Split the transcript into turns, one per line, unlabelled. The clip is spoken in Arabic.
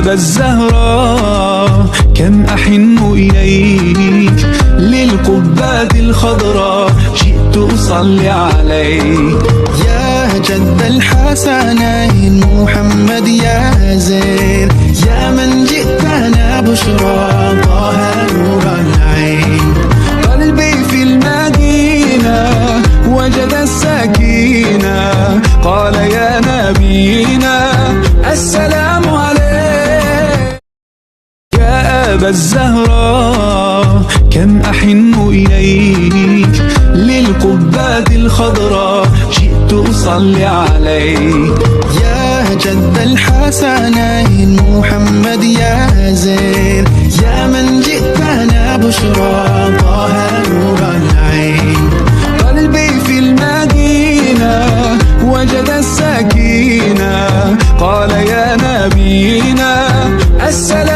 أبا الزهراء كم أحن إليك، للقبات الخضراء جئت أصلي عليك.
يا جد الحسنين محمد يا زين، يا من جئتنا بشرى طه نور العين.
قلبي في المدينة وجد السكينة، قال يا نبينا السلام عليك. يا أبا الزهراء كم أحن إليك، للقبات الخضراء جئت أصلي عليك.
يا جد الحسنين محمد يا زين، يا من جئتنا بشرى طه نور العين.
قلبي في المدينة وجد السكينة، قال يا نبينا السلام